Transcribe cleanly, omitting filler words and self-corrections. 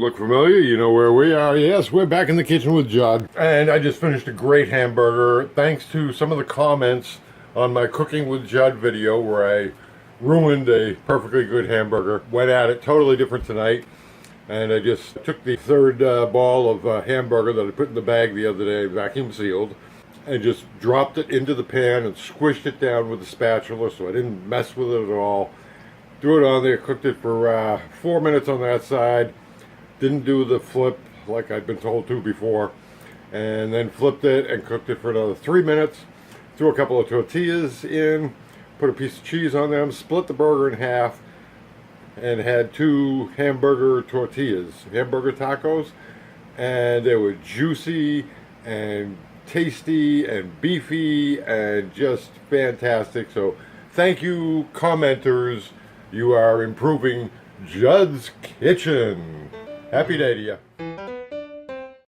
look familiar, you know where we are. Yes, we're back in the kitchen with Jud. And I just finished a great hamburger thanks to some of the comments on my Cooking with Jud video where I ruined a perfectly good hamburger. Went at it totally different tonight. And I just took the third ball of hamburger that I put in the bag the other day, vacuum sealed, and just dropped it into the pan and squished it down with a spatula so I didn't mess with it at all. Threw it on there, cooked it for 4 minutes on that side. Didn't do the flip like I'd been told to before. And then flipped it and cooked it for another 3 minutes. Threw a couple of tortillas in, put a piece of cheese on them, split the burger in half, and had 2 hamburger tortillas, hamburger tacos. And they were juicy and tasty and beefy and just fantastic. So thank you, commenters. You are improving Jud's Kitchen. Happy day to you.